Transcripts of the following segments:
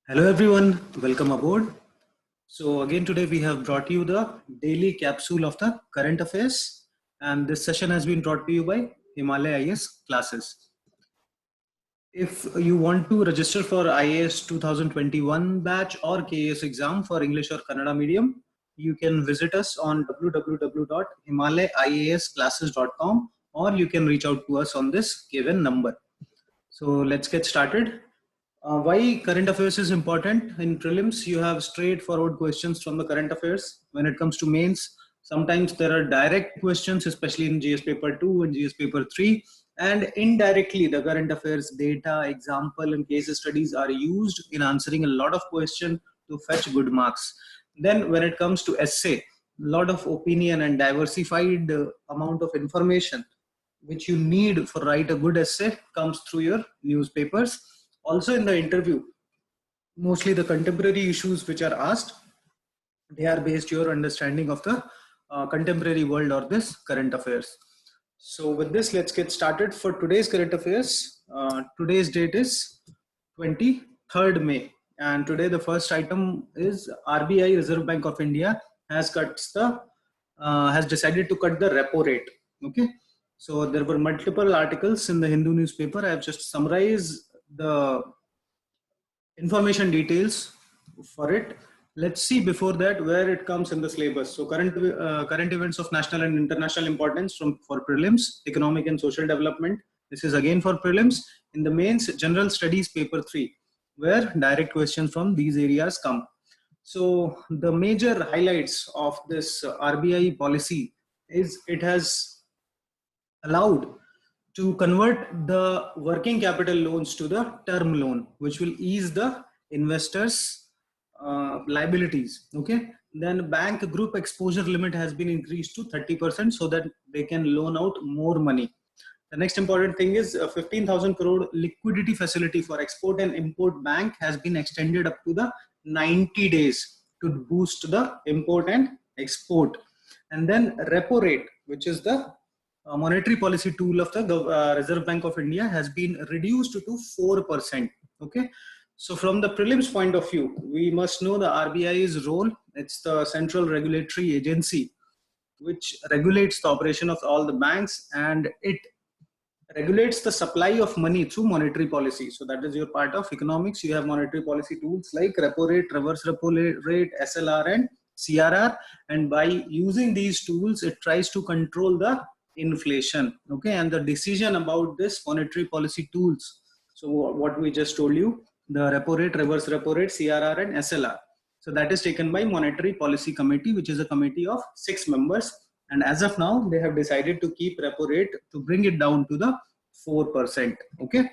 Hello everyone, welcome aboard. So again today we have brought you the daily capsule of the current affairs, and this session has been brought to you by Himalaya-IAS classes. If you want to register for IAS 2021 batch or KAS exam for English or Kannada medium, you can visit us on www.himalaya-iasclasses.com, or you can reach out to us on this given number. So let's get started. Why current affairs is important? In prelims, you have straightforward questions from the current affairs. When it comes to mains, sometimes there are direct questions, especially in GS paper 2 and GS paper 3. And indirectly, the current affairs data, example, and case studies are used in answering a lot of questions to fetch good marks. Then when it comes to essay, a lot of opinion and diversified amount of information which you need for write a good essay comes through your newspapers. Also in the interview, mostly the contemporary issues which are asked, they are based your understanding of the contemporary world or this current affairs. So with this, let's get started for today's current affairs. Today's date is 23rd May. And today the first item is RBI, Reserve Bank of India, has decided to cut the repo rate. Okay. So there were multiple articles in the Hindu newspaper. I have just summarized the information details for it. Let's see before that where it comes in the syllabus. So current events of national and international importance for prelims, economic and social development. This is again for prelims. In the mains, general studies paper 3, where direct questions from these areas come. So the major highlights of this RBI policy is it has allowed to convert the working capital loans to the term loan, which will ease the investors' liabilities. Okay. Then bank group exposure limit has been increased to 30% so that they can loan out more money. The next important thing is 15,000 crore liquidity facility for export and import bank has been extended up to the 90 days to boost the import and export. And then repo rate, which is the monetary policy tool of the Reserve Bank of India, has been reduced to 4%. Okay. So from the prelims point of view, we must know the RBI's role. It's the central regulatory agency which regulates the operation of all the banks, and it regulates the supply of money through monetary policy. So that is your part of economics. You have monetary policy tools like repo rate, reverse repo rate, SLR and CRR. And by using these tools, it tries to control the inflation. Okay. And the decision about this monetary policy tools, so what we just told you, the repo rate, reverse repo rate, CRR and SLR. So that is taken by Monetary Policy Committee, which is a committee of 6 members. And as of now, they have decided to keep repo rate to bring it down to the 4%. Okay.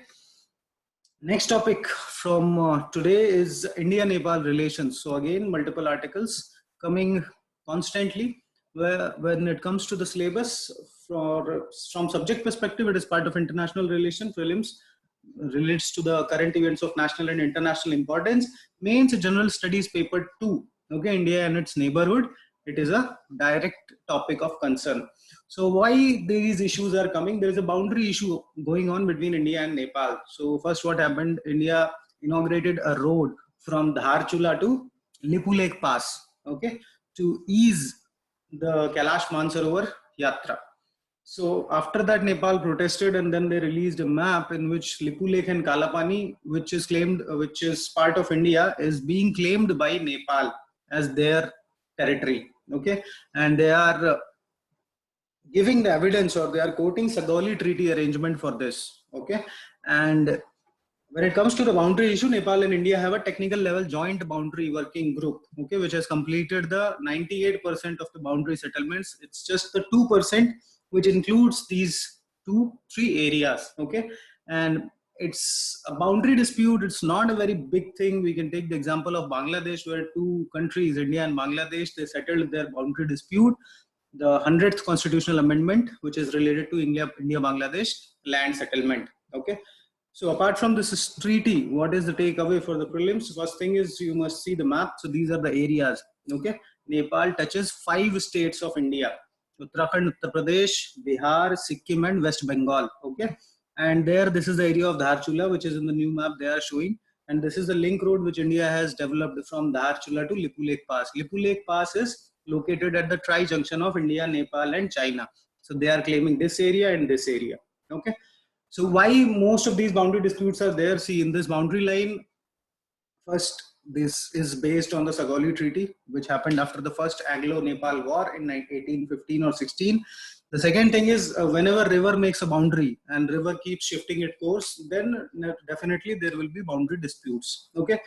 Next topic from today is India-Nepal relations. So again, multiple articles coming constantly. Where when it comes to the syllabus, from subject perspective, it is part of international relation. Prelims relates to the current events of national and international importance. Mains, general studies paper 2. Okay, India and its neighborhood. It is a direct topic of concern. So why these issues are coming? There is a boundary issue going on between India and Nepal. So first, what happened? India inaugurated a road from Dharchula to Lipu Lake Pass. Okay, to ease the Kailash Mansarovar Yatra. So after that, Nepal protested, and then they released a map in which Lipu Lake and Kalapani, which is part of India, is being claimed by Nepal as their territory. Okay, and they are giving the evidence, or they are quoting Sagauli Treaty arrangement for this. Okay, and when it comes to the boundary issue, Nepal and India have a technical level joint boundary working group, okay, which has completed the 98% of the boundary settlements. It's just the 2% which includes these 2-3 areas, okay, and it's a boundary dispute. It's not a very big thing. We can take the example of Bangladesh, where 2 countries, India and Bangladesh, they settled their boundary dispute. The 100th constitutional amendment, which is related to India-Bangladesh land settlement, okay. So apart from this treaty, what is the takeaway for the prelims? First thing is you must see the map. So these are the areas. Okay, Nepal touches 5 states of India: Uttarakhand, Uttar Pradesh, Bihar, Sikkim, and West Bengal. Okay, and there this is the area of Dharchula, which is in the new map they are showing. And this is the link road which India has developed from Dhaarchula to Lipu Lake Pass. Lipu Lake Pass is located at the tri-junction of India, Nepal and China. So they are claiming this area and this area. Okay. So why most of these boundary disputes are there? See, in this boundary line, first, this is based on the Sagoli Treaty, which happened after the first Anglo-Nepal War in 1815 or 16. The second thing is whenever river makes a boundary and river keeps shifting its course, then definitely there will be boundary disputes. Okay.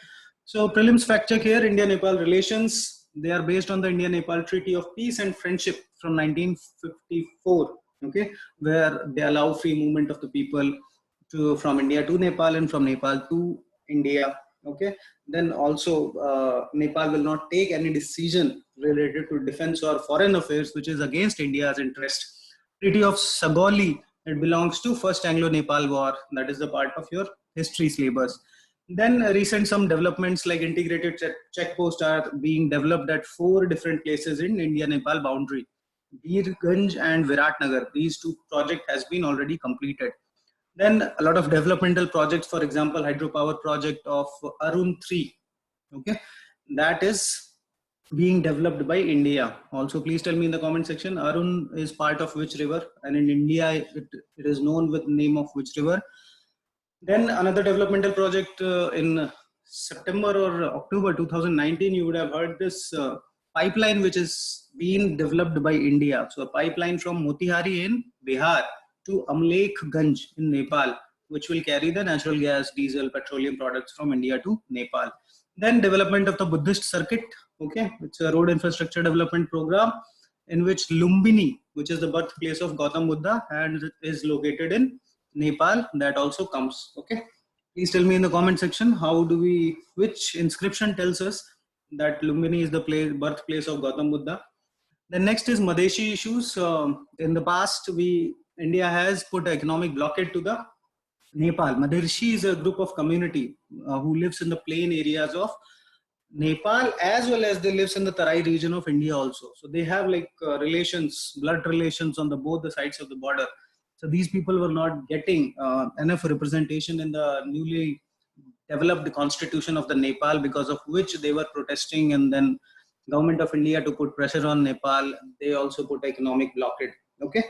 So prelims fact check here, India-Nepal relations. They are based on the India-Nepal Treaty of Peace and Friendship from 1954. Okay, where they allow free movement of the people from India to Nepal and from Nepal to India. Okay, then also Nepal will not take any decision related to defense or foreign affairs which is against India's interest. Treaty of Sagoli, it belongs to first Anglo-Nepal War. That is the part of your history syllabus. Then recent some developments like integrated checkposts are being developed at 4 different places in India-Nepal boundary. Birganj and Viratnagar, these 2 projects has been already completed. Then a lot of developmental projects, for example, hydropower project of Arun 3, okay, that is being developed by India. Also, please tell me in the comment section, Arun is part of which river, and in India it is known with the name of which river. Then another developmental project in September or October 2019, you would have heard this pipeline which is being developed by India. So a pipeline from Motihari in Bihar to Amlekganj in Nepal, which will carry the natural gas, diesel, petroleum products from India to Nepal. Then development of the Buddhist circuit. Okay, it's a road infrastructure development program in which Lumbini, which is the birthplace of Gautam Buddha and is located in Nepal, that also comes. Okay, please tell me in the comment section, which inscription tells us that Lumbini is the birthplace of Gautam Buddha. The next is Madheshi issues. In the past, India has put economic blockade to the Nepal. Madheshi is a group of community who lives in the plain areas of Nepal, as well as they lives in the Tarai region of India also. So they have like relations, blood relations on both the sides of the border. So these people were not getting enough representation in the newly developed constitution of the Nepal, because of which they were protesting, and then government of India, to put pressure on Nepal, they also put economic blockade. Okay.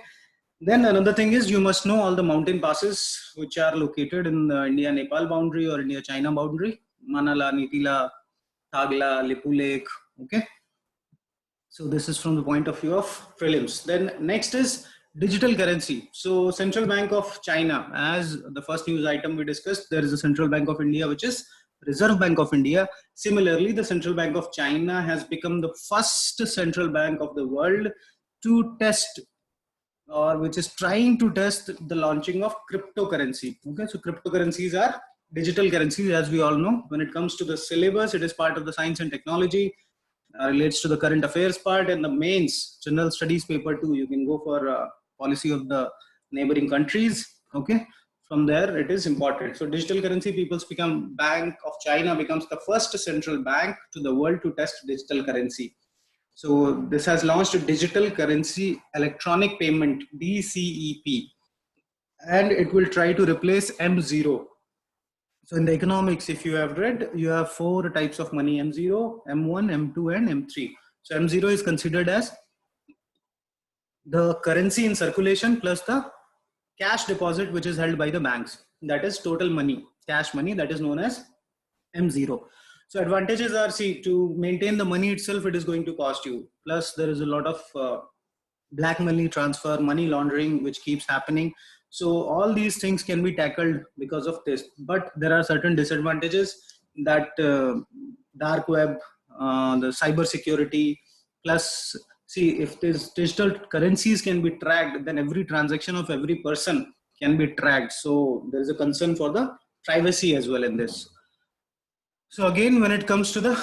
Then another thing is, you must know all the mountain passes which are located in the India-Nepal boundary or India-China boundary. Manala, Nitila, Thagla, Lipu Lake. Okay. So this is from the point of view of prelims. Then next is digital currency. So Central Bank of China, as the first news item we discussed, there is a Central Bank of India, which is Reserve Bank of India. Similarly, the Central Bank of China has become the first central bank of the world to test, or which is trying to test, the launching of cryptocurrency. Okay, so cryptocurrencies are digital currencies, as we all know. When it comes to the syllabus, it is part of the science and technology, relates to the current affairs part, and the mains general studies paper too. You can go for policy of the neighboring countries. Okay, from there it is important. So digital currency, people's become Bank of China becomes the first central bank to the world to test digital currency. So this has launched a digital currency electronic payment, DCEP, and it will try to replace M0. So in the economics, if you have read, you have 4 types of money: M0, M1, M2, and M3. So M0 is considered as the currency in circulation plus the cash deposit which is held by the banks. That is total money, cash money, that is known as M0. So advantages are, see, to maintain the money itself, it is going to cost you. Plus there is a lot of black money transfer, money laundering, which keeps happening. So all these things can be tackled because of this. But there are certain disadvantages, that dark web, the cyber security, plus see, if these digital currencies can be tracked, then every transaction of every person can be tracked. So there is a concern for the privacy as well in this. So again, when it comes to the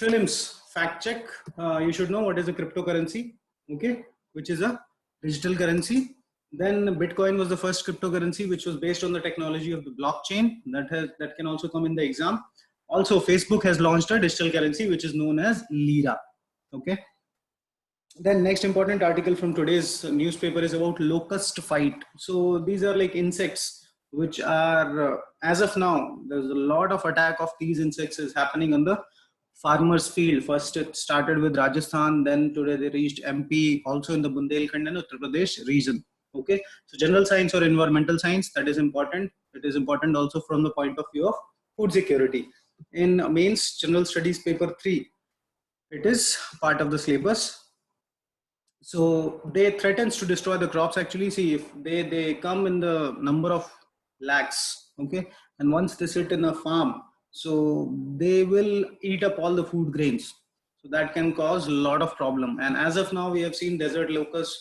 prelims fact check, you should know what is a cryptocurrency, okay, which is a digital currency. Then Bitcoin was the first cryptocurrency which was based on the technology of the blockchain. That can also come in the exam. Also, Facebook has launched a digital currency which is known as Lira. Okay. Then next important article from today's newspaper is about Locust Fight. So these are like insects which are as of now, there's a lot of attack of these insects is happening on the farmers field. First it started with Rajasthan, then today they reached MP, also in the Bundelkhand and Uttar Pradesh region. Okay, so general science or environmental science, that is important. It is important also from the point of view of food security. In mains general studies paper 3, it is part of the syllabus. So they threatens to destroy the crops. Actually, see, if they come in the number of lakhs, okay, and once they sit in a farm, so they will eat up all the food grains. So that can cause a lot of problem. And as of now, we have seen desert locust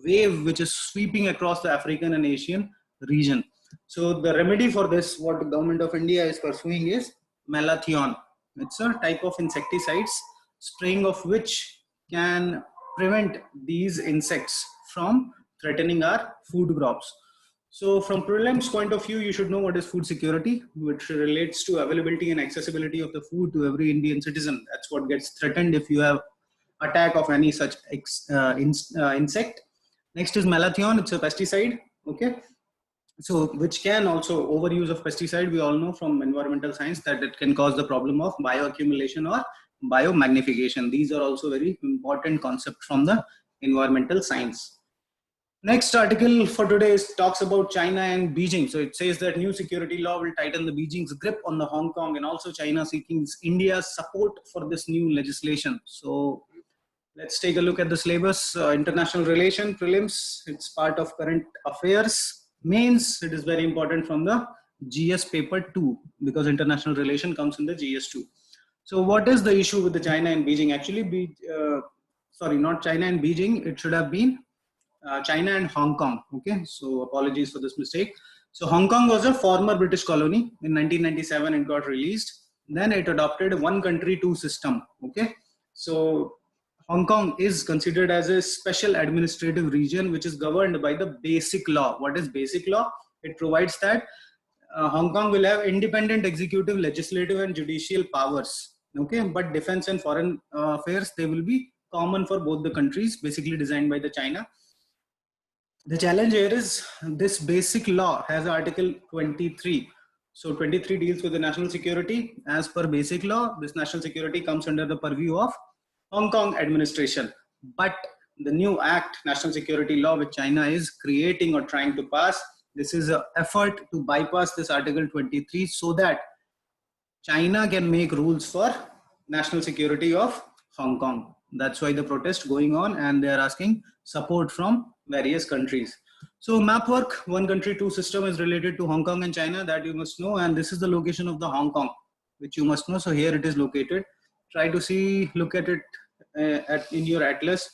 wave which is sweeping across the African and Asian region. So the remedy for this, what the government of India is pursuing, is malathion. It's a type of insecticides, spraying of which can prevent these insects from threatening our food crops. So from prelims point of view, you should know what is food security, which relates to availability and accessibility of the food to every Indian citizen. That's what gets threatened if you have attack of any such insect. Next is malathion. It's a pesticide. Okay. So which can also, overuse of pesticide, we all know from environmental science that it can cause the problem of bioaccumulation or biomagnification. These are also very important concepts from the environmental science. Next article for today talks about China and Beijing. So it says that new security law will tighten the Beijing's grip on the Hong Kong, and also China seeking India's support for this new legislation. So let's take a look at the syllabus. International relation prelims, it's part of current affairs. Mains, it is very important from the GS paper 2, because international relation comes in the GS 2. So what is the issue with the China and Beijing? Actually, sorry, not China and Beijing, it should have been China and Hong Kong. Okay, so apologies for this mistake. So Hong Kong was a former British colony. In 1997, it got released. Then it adopted one country, two system. Okay, so Hong Kong is considered as a special administrative region which is governed by the basic law. What is basic law? It provides that Hong Kong will have independent executive, legislative and judicial powers. Okay, but defense and foreign affairs, they will be common for both the countries, basically designed by the China. The challenge here is this basic law has Article 23. So 23 deals with the national security. As per basic law, this national security comes under the purview of Hong Kong administration. But the new act, national security law, which China is creating or trying to pass, this is an effort to bypass this Article 23 so that China can make rules for national security of Hong Kong. That's why the protest going on, and they are asking support from various countries. So map work, one country, two system is related to Hong Kong and China, that you must know. And this is the location of the Hong Kong, which you must know. So here it is located. Try to see, look at it in your atlas.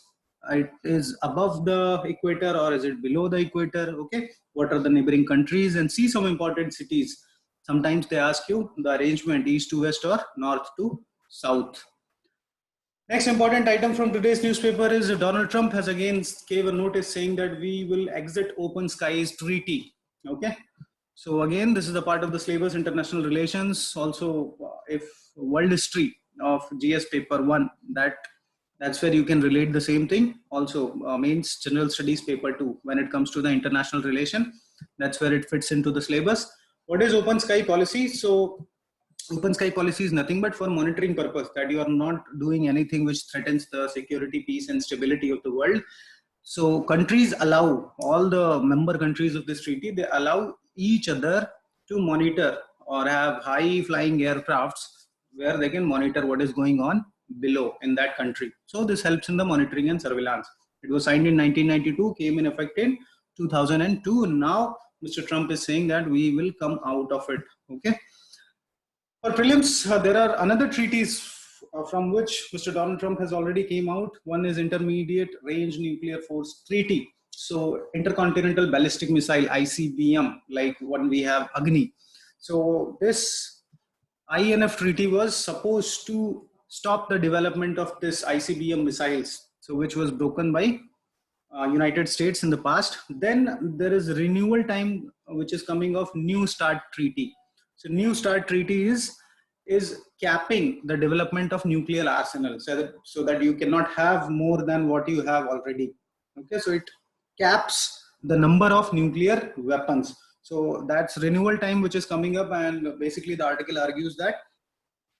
It is above the equator or is it below the equator? Okay. What are the neighboring countries? And see some important cities. Sometimes they ask you the arrangement east to west or north to south. Next important item from today's newspaper is Donald Trump has again gave a notice saying that we will exit Open Skies Treaty. Okay. So again, this is a part of the syllabus, international relations. Also, if world history of GS paper 1, that's where you can relate the same thing. Also mains general studies paper 2, when it comes to the international relation, that's where it fits into the syllabus. What is open sky policy? So open sky policy is nothing but for monitoring purpose, that you are not doing anything which threatens the security, peace and stability of the world. So countries allow, all the member countries of this treaty, they allow each other to monitor or have high flying aircrafts where they can monitor what is going on below in that country. So this helps in the monitoring and surveillance. It was signed in 1992, came in effect in 2002. Now Mr. Trump is saying that we will come out of it. Okay. For prelims, there are another treaties from which Mr. Donald Trump has already came out. One is Intermediate Range Nuclear Force Treaty. So Intercontinental Ballistic Missile, ICBM, like what we have Agni. So this INF treaty was supposed to stop the development of this ICBM missiles, so which was broken by United States in the past. Then there is renewal time which is coming of New START treaty. So New START treaty is capping the development of nuclear arsenals so that you cannot have more than what you have already. Okay, so it caps the number of nuclear weapons. So that's renewal time which is coming up, and basically the article argues that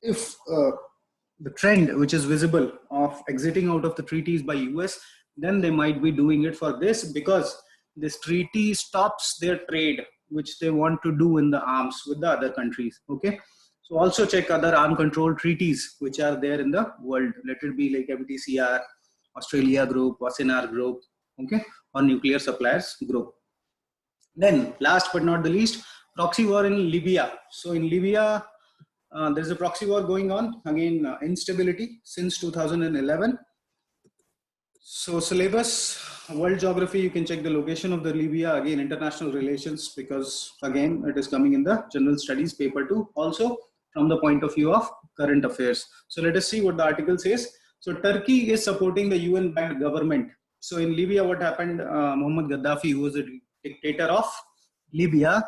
if the trend which is visible of exiting out of the treaties by US, then they might be doing it for this, because this treaty stops their trade which they want to do in the arms with the other countries. Okay, so also check other arm control treaties which are there in the world. Let it be like MTCR, Australia Group, Wassenaar Group, okay, or Nuclear Suppliers Group. Then last but not the least, proxy war in Libya. So in Libya, there's a proxy war going on. Again, instability since 2011. So syllabus, world geography, you can check the location of the Libya. Again, international relations, because again, it is coming in the general studies paper 2. Also from the point of view of current affairs. So let us see what the article says. So Turkey is supporting the UN-backed government. So in Libya, what happened? Muhammad Gaddafi, who was a dictator of Libya,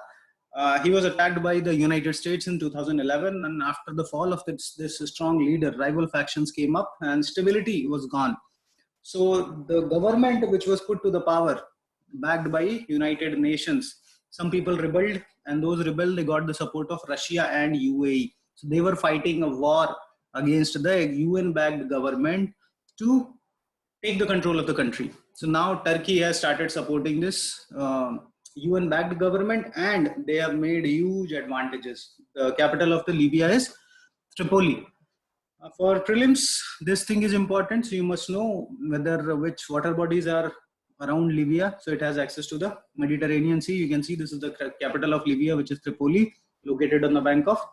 he was attacked by the United States in 2011, and after the fall of this strong leader, rival factions came up and stability was gone. So the government which was put to the power, backed by United Nations, some people rebelled, and those rebelled, they got the support of Russia and UAE. So they were fighting a war against the UN-backed government to take the control of the country. So now Turkey has started supporting this UN-backed government, and they have made huge advantages. The capital of the Libya is Tripoli. For prelims, this thing is important. So you must know whether which water bodies are around Libya. So it has access to the Mediterranean Sea. You can see this is the capital of Libya, which is Tripoli, located on the bank of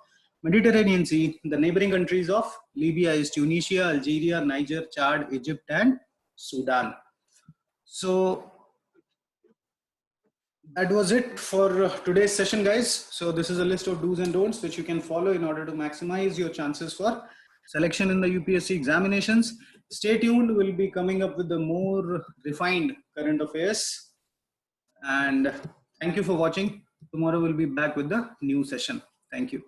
Mediterranean Sea. The neighboring countries of Libya is Tunisia, Algeria, Niger, Chad, Egypt, and Sudan. So that was it for today's session, guys. So this is a list of do's and don'ts which you can follow in order to maximize your chances for selection in the UPSC examinations. Stay tuned. We'll be coming up with the more refined current affairs. And thank you for watching. Tomorrow we'll be back with the new session. Thank you.